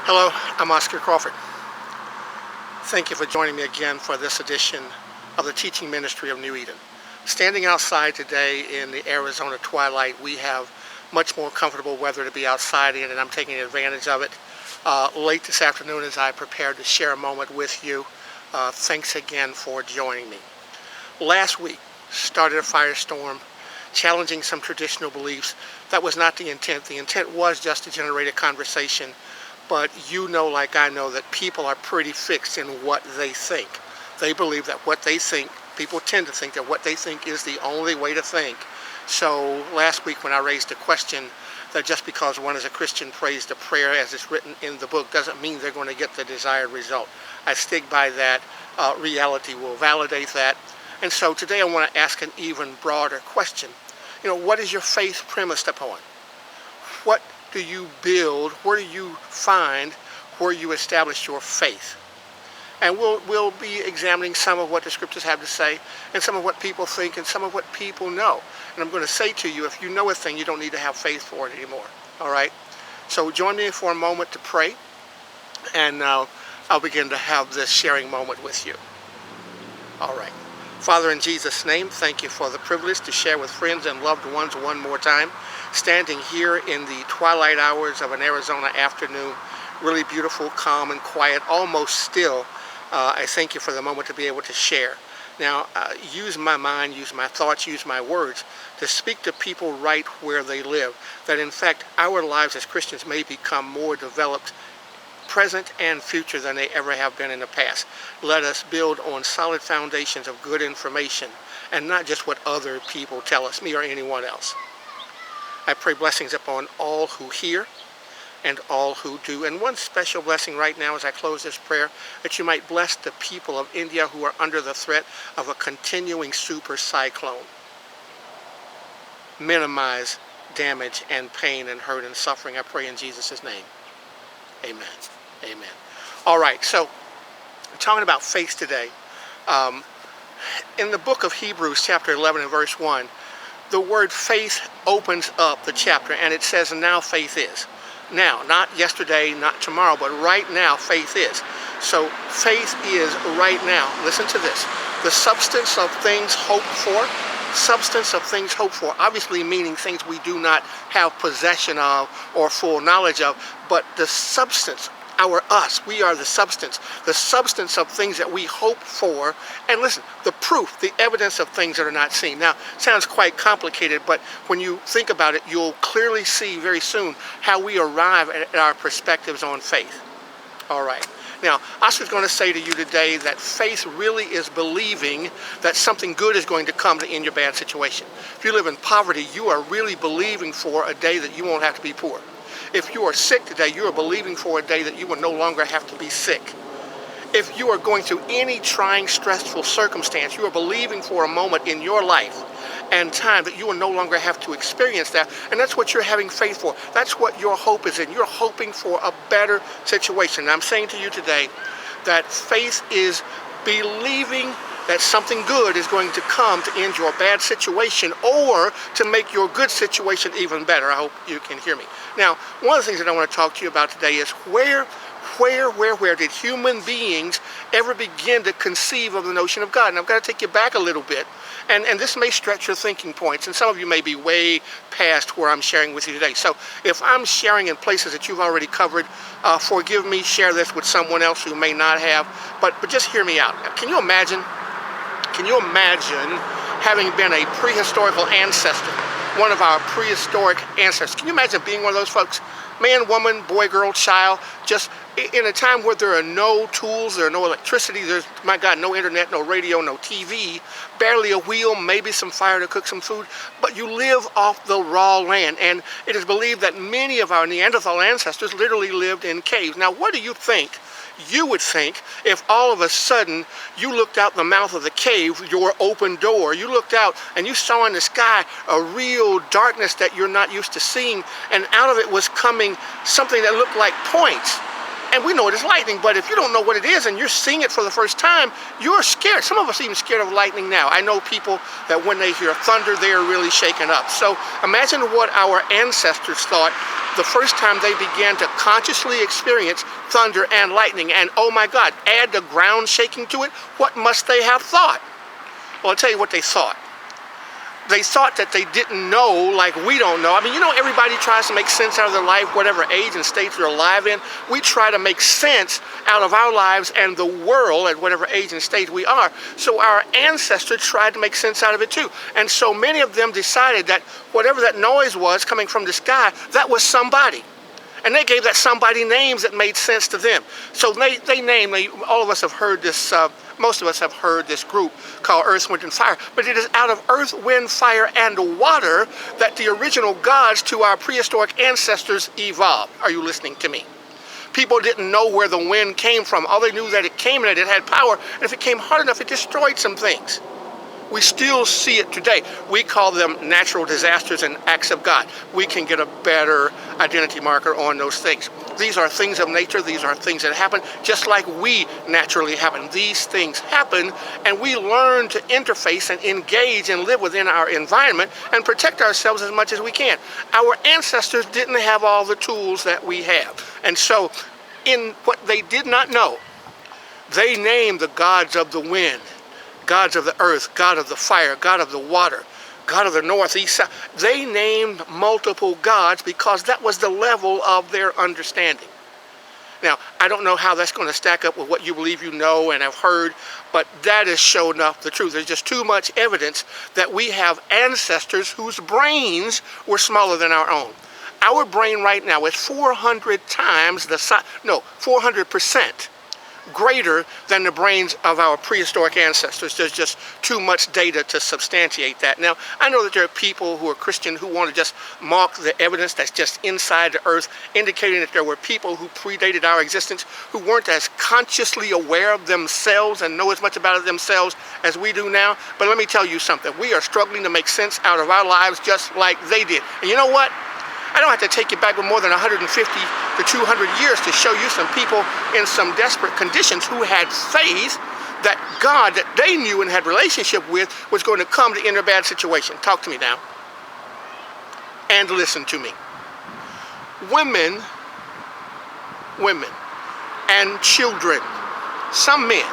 Hello, I'm Oscar Crawford. Thank you for joining me again for this edition of the Teaching Ministry of New Eden. Standing outside today in the Arizona twilight, we have much more comfortable weather to be outside in, and I'm taking advantage of it late this afternoon as I prepare to share a moment with you. Thanks again for joining me. Last week started a firestorm challenging some traditional beliefs. That was not the intent. The intent was just to generate a conversation, but you know, like I know, that people are pretty fixed in what they think. They believe that what they think, people tend to think that what they think is the only way to think. So last week when I raised the question that just because one is a Christian prays the prayer as it's written in the book doesn't mean they're going to get the desired result. I stick by that. Reality will validate that. And so today I want to ask an even broader question. What is your faith premised upon? What do you build? Where do you find where you establish your faith? And we'll be examining some of what the scriptures have to say, and some of what people think, and some of what people know. And I'm going to say to you, if you know a thing, you don't need to have faith for it anymore. All right? So join me for a moment to pray, and I'll begin to have this sharing moment with you. All right. Father, in Jesus' name, thank you for the privilege to share with friends and loved ones one more time. Standing here in the twilight hours of an Arizona afternoon, really beautiful, calm, and quiet, almost still. I thank you for the moment to be able to share. Now, use my mind, use my thoughts, use my words to speak to people right where they live. That, in fact, our lives as Christians may become more developed, present and future, than they ever have been in the past. Let us build on solid foundations of good information and not just what other people tell us, me or anyone else. I pray blessings upon all who hear and all who do. And one special blessing right now as I close this prayer, that you might bless the people of India who are under the threat of a continuing super cyclone. Minimize damage and pain and hurt and suffering. I pray in Jesus' name. Amen. Amen. All right, so I'm talking about faith today. In the book of Hebrews, chapter 11 and verse 1, the word faith opens up the chapter, and it says, now faith is. Now, not yesterday, not tomorrow, but right now faith is. So faith is right now. Listen to this. The substance of things hoped for. Substance of things hoped for, obviously meaning things we do not have possession of or full knowledge of, but the substance, our us, we are the substance of things that we hope for. And listen, the proof, the evidence of things that are not seen. Now, sounds quite complicated, but when you think about it, you'll clearly see very soon how we arrive at our perspectives on faith. All right. Now, Oscar's going to say to you today that faith really is believing that something good is going to come to end your bad situation. If you live in poverty, you are really believing for a day that you won't have to be poor. If you are sick today, you are believing for a day that you will no longer have to be sick. If you are going through any trying, stressful circumstance, you are believing for a moment in your life and time that you will no longer have to experience that. And that's what you're having faith for. That's what your hope is in. You're hoping for a better situation. And I'm saying to you today that faith is believing that something good is going to come to end your bad situation or to make your good situation even better. I hope you can hear me. Now, one of the things that I want to talk to you about today is where did human beings ever begin to conceive of the notion of God? And I've got to take you back a little bit. And this may stretch your thinking points, and some of you may be way past where I'm sharing with you today. So if I'm sharing in places that you've already covered, forgive me, share this with someone else who may not have, but just hear me out. Can you imagine having been a prehistorical ancestor, one of our prehistoric ancestors? Can you imagine being one of those folks? Man, woman, boy, girl, child, just in a time where there are no tools, there are no electricity, there's, my God, no internet, no radio, no TV, barely a wheel, maybe some fire to cook some food, but you live off the raw land. And it is believed that many of our Neanderthal ancestors literally lived in caves. Now, what do you think you would think if all of a sudden you looked out the mouth of the cave, your open door, you looked out and you saw in the sky a real darkness that you're not used to seeing, and out of it was coming something that looked like points. And we know it is lightning, but if you don't know what it is and you're seeing it for the first time, you're scared. Some of us are even scared of lightning now. I know people that when they hear thunder, they're really shaken up. So imagine what our ancestors thought the first time they began to consciously experience thunder and lightning. And oh my God, add the ground shaking to it. What must they have thought? Well, I'll tell you what they thought. They thought that they didn't know like we don't know. I mean, you know, everybody tries to make sense out of their life, whatever age and stage they're alive in. We try to make sense out of our lives and the world at whatever age and stage we are. So our ancestors tried to make sense out of it too. And so many of them decided that whatever that noise was coming from the sky, that was somebody. And they gave that somebody names that made sense to them. So they named, all of us have heard this, most of us have heard this group called Earth, Wind, and Fire. But it is out of earth, wind, fire, and water that the original gods to our prehistoric ancestors evolved. Are you listening to me? People didn't know where the wind came from. All they knew that it came and it had power. And if it came hard enough, it destroyed some things. We still see it today. We call them natural disasters and acts of God. We can get a better identity marker on those things. These are things of nature. These are things that happen just like we naturally happen. These things happen, and we learn to interface and engage and live within our environment and protect ourselves as much as we can. Our ancestors didn't have all the tools that we have. And so in what they did not know, they named the gods of the wind, gods of the earth, God of the fire, God of the water, God of the north, east, south. They named multiple gods because that was the level of their understanding. Now, I don't know how that's going to stack up with what you believe you know and have heard, but that is sure enough the truth. There's just too much evidence that we have ancestors whose brains were smaller than our own. Our brain right now is 400 times the size, no, 400% greater than the brains of our prehistoric ancestors. There's just too much data to substantiate that. Now, I know that there are people who are Christian who want to just mock the evidence that's just inside the earth, indicating that there were people who predated our existence who weren't as consciously aware of themselves and know as much about it themselves as we do now. But let me tell you something. We are struggling to make sense out of our lives just like they did. And you know what? I don't have to take you back with more than 150 to 200 years to show you some people in some desperate conditions who had faith that God that they knew and had relationship with was going to come to end their bad situation. Talk to me now. And listen to me. Women and children, some men,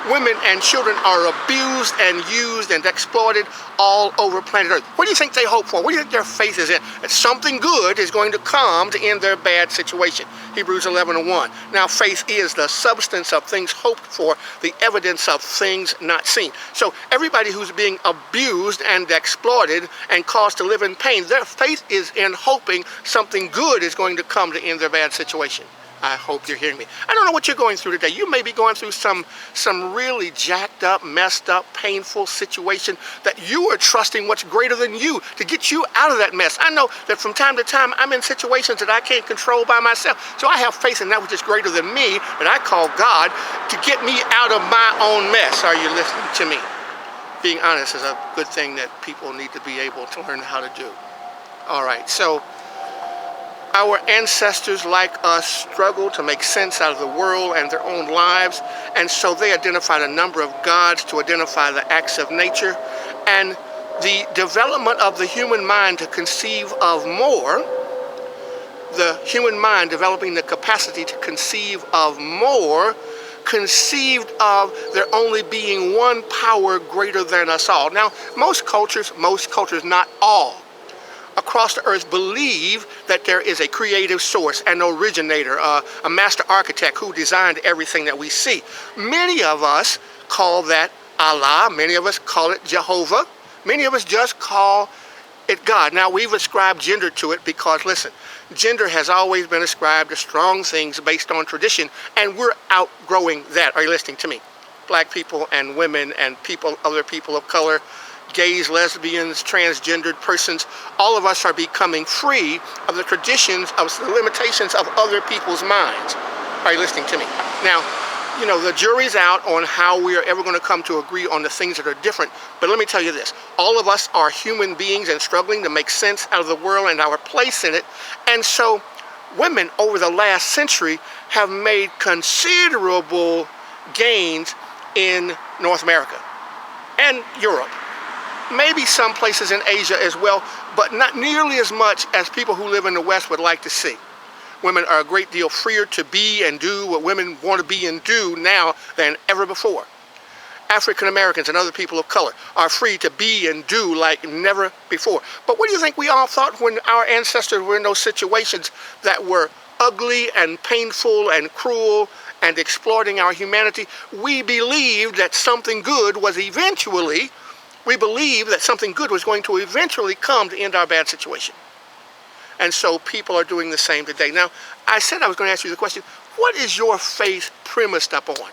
women and children are abused and used and exploited all over planet Earth. What do you think they hope for? What do you think their faith is in? That something good is going to come to end their bad situation. Hebrews 11:1. Now faith is the substance of things hoped for, the evidence of things not seen. So everybody who's being abused and exploited and caused to live in pain, their faith is in hoping something good is going to come to end their bad situation. I hope you're hearing me. I don't know what you're going through today. You may be going through some really jacked up, messed up, painful situation that you are trusting what's greater than you to get you out of that mess. I know that from time to time I'm in situations that I can't control by myself. So I have faith in that which is greater than me, that I call God, to get me out of my own mess. Are you listening to me? Being honest is a good thing that people need to be able to learn how to do. All right, so our ancestors, like us, struggled to make sense out of the world and their own lives, and so they identified a number of gods to identify the acts of nature. And the development of the human mind to conceive of more, the human mind developing the capacity to conceive of more, conceived of there only being one power greater than us all. Now, most cultures, not all, across the earth believe that there is a creative source, an originator, a master architect who designed everything that we see. Many of us call that Allah. Many of us call it Jehovah. Many of us just call it God. Now, we've ascribed gender to it because, listen, gender has always been ascribed to strong things based on tradition, and we're outgrowing that. Are you listening to me? Black people and women and people, other people of color, gays, lesbians, transgendered persons, all of us are becoming free of the traditions, of the limitations of other people's minds. Are you listening to me? Now, you know, the jury's out on how we are ever going to come to agree on the things that are different. But let me tell you this. All of us are human beings and struggling to make sense out of the world and our place in it. And so women over the last century have made considerable gains in North America and Europe. Maybe some places in Asia as well, but not nearly as much as people who live in the West would like to see. Women are a great deal freer to be and do what women want to be and do now than ever before. African Americans and other people of color are free to be and do like never before. But what do you think we all thought when our ancestors were in those situations that were ugly and painful and cruel and exploiting our humanity? We believed that something good was going to eventually come to end our bad situation. And so people are doing the same today. Now, I said I was going to ask you the question, what is your faith premised upon?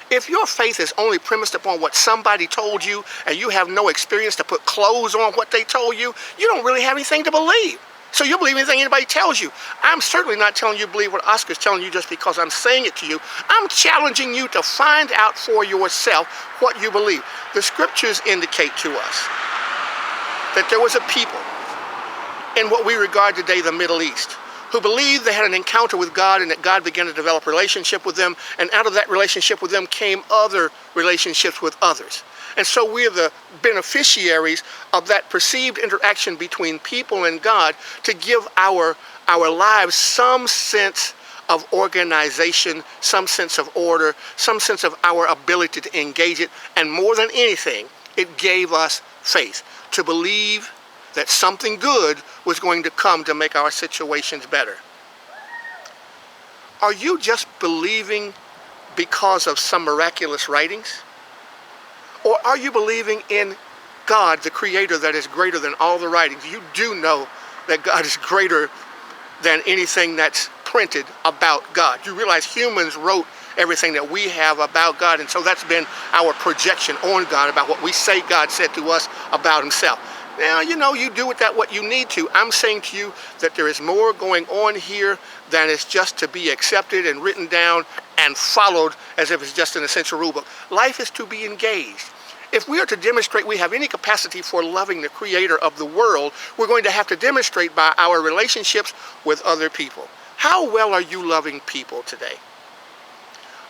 If your faith is only premised upon what somebody told you and you have no experience to put clothes on what they told you, you don't really have anything to believe. So you believe anything anybody tells you. I'm certainly not telling you to believe what Oscar's telling you just because I'm saying it to you. I'm challenging you to find out for yourself what you believe. The scriptures indicate to us that there was a people in what we regard today the Middle East, who believed they had an encounter with God and that God began to develop a relationship with them, and out of that relationship with them came other relationships with others. And so we're the beneficiaries of that perceived interaction between people and God to give our lives some sense of organization, some sense of order, some sense of our ability to engage it, and more than anything, it gave us faith to believe that something good was going to come to make our situations better. Are you just believing because of some miraculous writings? Or are you believing in God, the Creator, that is greater than all the writings? You do know that God is greater than anything that's printed about God. You realize humans wrote everything that we have about God, and so that's been our projection on God about what we say God said to us about himself. Now, you do with that what you need to. I'm saying to you that there is more going on here than is just to be accepted and written down and followed as if it's just an essential rule book. Life is to be engaged. If we are to demonstrate we have any capacity for loving the Creator of the world, we're going to have to demonstrate by our relationships with other people. How well are you loving people today?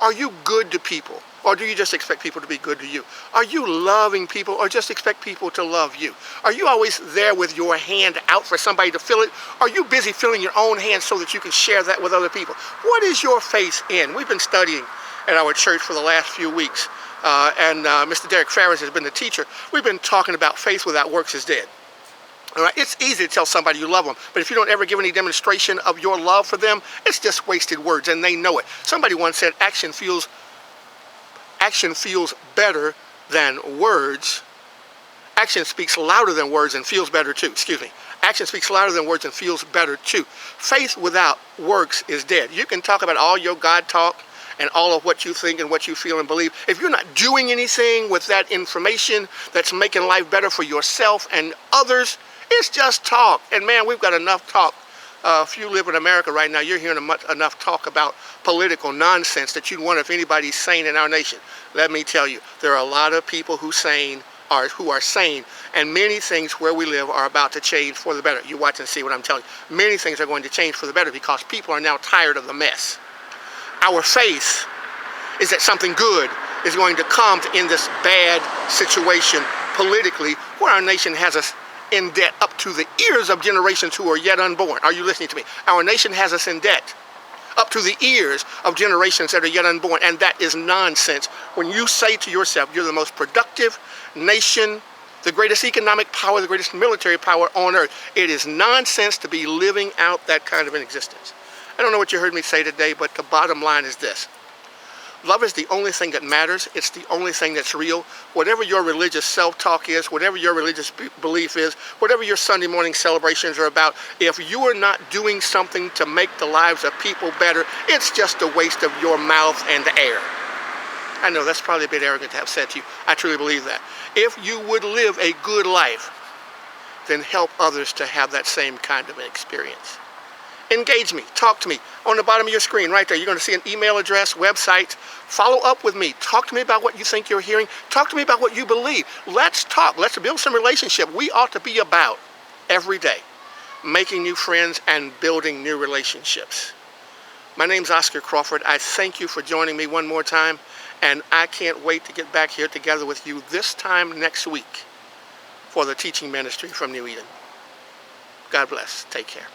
Are you good to people? Or do you just expect people to be good to you? Are you loving people or just expect people to love you? Are you always there with your hand out for somebody to fill it? Are you busy filling your own hand so that you can share that with other people? What is your faith in? We've been studying at our church for the last few weeks, and Mr. Derek Farris has been the teacher. We've been talking about faith without works is dead. All right, it's easy to tell somebody you love them, but if you don't ever give any demonstration of your love for them, it's just wasted words, and they know it. Somebody once said action feels better than words. Action speaks louder than words and feels better too. Action speaks louder than words and feels better too. Faith without works is dead. You can talk about all your God talk and all of what you think and what you feel and believe. If you're not doing anything with that information that's making life better for yourself and others, it's just talk. And man, we've got enough talk. If you live in America right now, you're hearing enough talk about political nonsense that you'd wonder if anybody's sane in our nation. Let me tell you, there are a lot of people who are sane, and many things where we live are about to change for the better. You watch and see what I'm telling you. Many things are going to change for the better because people are now tired of the mess. Our faith is that something good is going to come to end this bad situation politically where our nation has us in debt up to the ears of generations who are yet unborn. Are you listening to me? Our nation has us in debt up to the ears of generations that are yet unborn, and that is nonsense. When you say to yourself, you're the most productive nation, the greatest economic power, the greatest military power on earth, it is nonsense to be living out that kind of an existence. I don't know what you heard me say today, but the bottom line is this. Love is the only thing that matters. It's the only thing that's real. Whatever your religious self-talk is, whatever your religious belief is, whatever your Sunday morning celebrations are about, if you are not doing something to make the lives of people better, it's just a waste of your mouth and air. I know that's probably a bit arrogant to have said to you. I truly believe that. If you would live a good life, then help others to have that same kind of an experience. Engage me, talk to me. On the bottom of your screen right there, you're going to see an email address, website. Follow up with me. Talk to me about what you think you're hearing. Talk to me about what you believe. Let's talk. Let's build some relationship. We ought to be about every day making new friends, and building new relationships. My name's Oscar Crawford. I thank you for joining me one more time, and I can't wait to get back here together with you this time next week for the teaching ministry from New Eden. God bless. Take care.